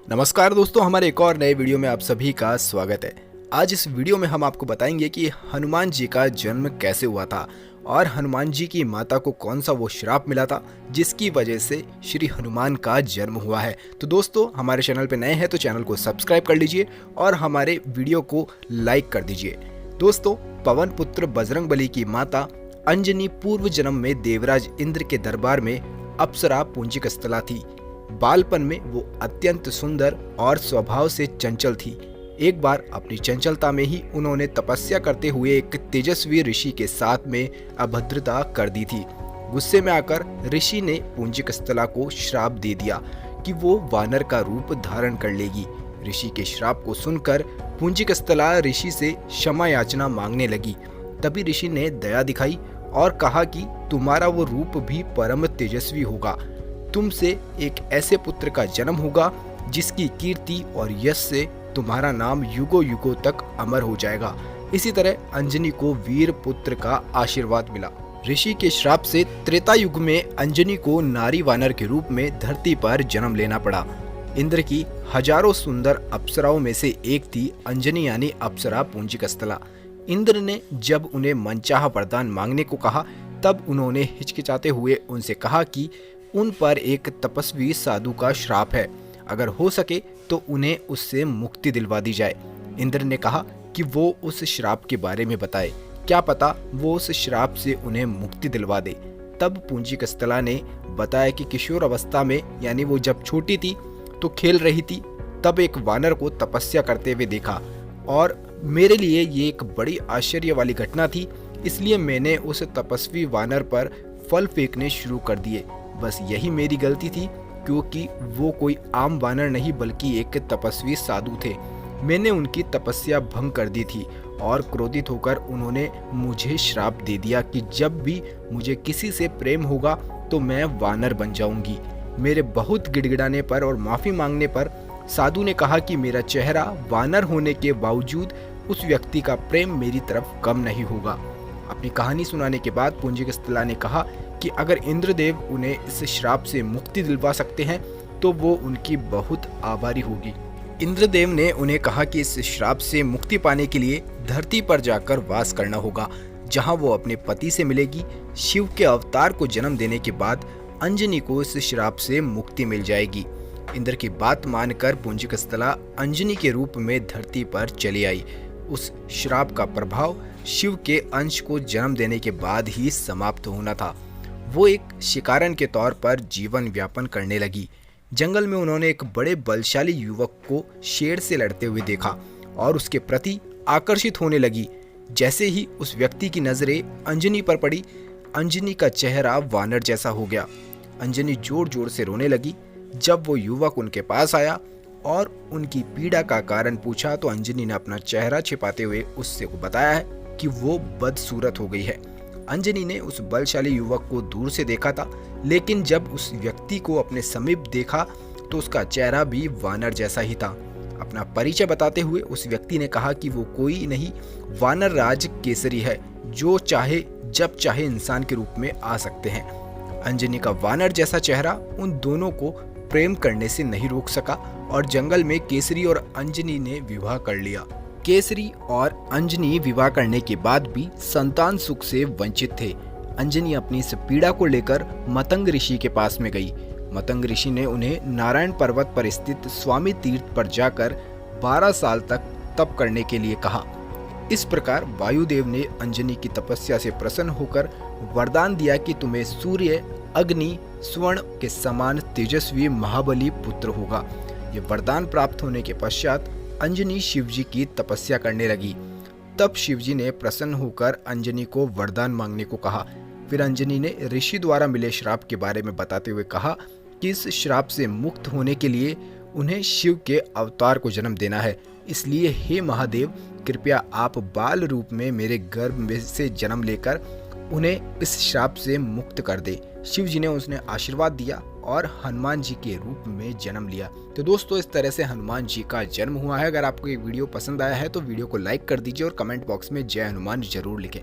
नमस्कार दोस्तों, हमारे एक और नए वीडियो में आप सभी का स्वागत है। आज इस वीडियो में हम आपको बताएंगे कि हनुमान जी का जन्म कैसे हुआ था और हनुमान जी की माता को कौन सा वो श्राप मिला था जिसकी वजह से श्री हनुमान का जन्म हुआ है। तो दोस्तों, हमारे चैनल पे नए हैं तो चैनल को सब्सक्राइब कर लीजिए और हमारे वीडियो को लाइक कर दीजिए। दोस्तों, पवन पुत्र बजरंगबली की माता अंजनी पूर्व जन्म में देवराज इंद्र के दरबार में अप्सरा पुंजिकस्थला थी। बालपन में वो अत्यंत सुंदर और स्वभाव से चंचल थी। एक बार अपनी चंचलता में ही उन्होंने तपस्या करते हुए एक तेजस्वी ऋषि के साथ में अभद्रता कर दी थी। गुस्से में आकर ऋषि ने पुंजिकस्थला को श्राप दे दिया कि वो वानर का रूप धारण कर लेगी। ऋषि के श्राप को सुनकर पुंजिकस्थला ऋषि से क्षमा याचना मांगने लगी। तभी ऋषि ने दया दिखाई और कहा कि तुम्हारा वो रूप भी परम तेजस्वी होगा। तुमसे एक ऐसे पुत्र का जन्म होगा जिसकी कीर्ति और यश से तुम्हारा नाम युगों युगों तक अमर हो जाएगा। इसी तरह अंजनी को वीर पुत्र का आशीर्वाद मिला। ऋषि के श्राप से त्रेता युग में अंजनी को नारी वानर के रूप में धरती पर जन्म लेना पड़ा। इंद्र की हजारों सुंदर अप्सराओं में से एक थी अंजनी यानी अप्सरा पुंजिकस्थला। इंद्र ने जब उन्हें मनचाहा वरदान मांगने को कहा तब उन्होंने हिचकिचाते हुए उनसे कहा कि उन पर एक तपस्वी साधु का श्राप है, अगर हो सके तो उन्हें उससे मुक्ति दिलवा दी जाए। इंद्र ने कहा कि वो उस श्राप के बारे में बताए, क्या पता वो उस श्राप से उन्हें मुक्ति दिलवा दे। तब पुंजिकस्थला ने बताया कि किशोर अवस्था में यानी वो जब छोटी थी तो खेल रही थी, तब एक वानर को तपस्या करते हुए देखा और मेरे लिए ये एक बड़ी आश्चर्य वाली घटना थी, इसलिए मैंने उस तपस्वी वानर पर फल फेंकने शुरू कर दिए। बस यही मेरी गलती थी, क्योंकि वो कोई आम वानर नहीं बल्कि एक तपस्वी साधु थे। मैंने उनकी तपस्या भंग कर दी थी और क्रोधित होकर उन्होंने मुझे श्राप दे दिया कि जब भी मुझे किसी से प्रेम होगा तो मैं वानर बन जाऊंगी। मेरे बहुत गिड़गिड़ाने पर और माफी मांगने पर साधु ने कहा कि मेरा चेहरा वानर होने के बावजूद उस व्यक्ति का प्रेम मेरी तरफ कम नहीं होगा। अपनी कहानी सुनाने के बाद पुंजिकस्थला ने कहा कि अगर इंद्रदेव उन्हें इस श्राप से मुक्ति दिलवा सकते हैं तो वो उनकी बहुत आभारी होगी। इंद्रदेव ने उन्हें कहा कि इस श्राप से मुक्ति पाने के लिए धरती पर जाकर वास करना होगा, जहां वो अपने पति से मिलेगी। शिव के अवतार को जन्म देने के बाद अंजनी को इस श्राप से मुक्ति मिल जाएगी। इंद्र की बात मानकर पुंजिकस्थला अंजनी के रूप में धरती पर चली आई। उस श्राप का प्रभाव शिव के अंश को जन्म देने के बाद ही समाप्त होना था। वो एक शिकारन के तौर पर जीवन व्यापन करने लगी। जंगल में उन्होंने एक बड़े बलशाली युवक को शेर से लड़ते हुए देखा और उसके प्रति आकर्षित होने लगी। जैसे ही उस व्यक्ति की नजरें अंजनी पर पड़ी, अंजनी का चेहरा वानर जैसा हो गया। अंजनी जोर जोर से रोने लगी। जब वो युवक उनके पास आया और उनकी पीड़ा का कारण पूछा तो अंजनी ने अपना चेहरा छिपाते हुए उससे बताया है कि वो बदसूरत हो गई है। अंजनी ने उस बलशाली युवक को दूर से देखा था, लेकिन जब उस व्यक्ति को अपने समीप देखा तो उसका चेहरा भी वानर जैसा ही था। अपना परिचय बताते हुए उस व्यक्ति ने कहा कि वो कोई नहीं, वानर राज केसरी है, जो चाहे जब चाहे इंसान के रूप में आ सकते हैं। अंजनी का वानर जैसा चेहरा उन दोनों को प्रेम करने से नहीं रोक सका और जंगल में केसरी और अंजनी ने विवाह कर लिया। केसरी और अंजनी विवाह करने के बाद भी संतान सुख से वंचित थे। अंजनी अपनी इस पीड़ा को लेकर मतंग ऋषि के पास में गई। मतंग ऋषि ने उन्हें नारायण पर्वत पर स्थित स्वामी तीर्थ पर जाकर 12 साल तक तप करने के लिए कहा। इस प्रकार वायुदेव ने अंजनी की तपस्या से प्रसन्न होकर वरदान दिया कि तुम्हें सूर्य, अग्नि, स्वर्ण के समान तेजस्वी महाबली पुत्र होगा। ये वरदान प्राप्त होने के पश्चात अंजनी शिवजी की तपस्या करने लगी। तब शिवजी ने प्रसन्न होकर अंजनी को वरदान मांगने को कहा। फिर अंजनी ने ऋषि द्वारा मिले श्राप के बारे में बताते हुए कहा कि इस श्राप से मुक्त होने के लिए उन्हें शिव के अवतार को जन्म देना है। इसलिए हे महादेव, कृपया आप बाल रूप में मेरे गर्भ में से जन्म लेकर उन्हें इस श्राप से मुक्त कर दे। शिव जी ने उसने आशीर्वाद दिया और हनुमान जी के रूप में जन्म लिया। तो दोस्तों, इस तरह से हनुमान जी का जन्म हुआ है। अगर आपको ये वीडियो पसंद आया है तो वीडियो को लाइक कर दीजिए और कमेंट बॉक्स में जय हनुमान जरूर लिखें।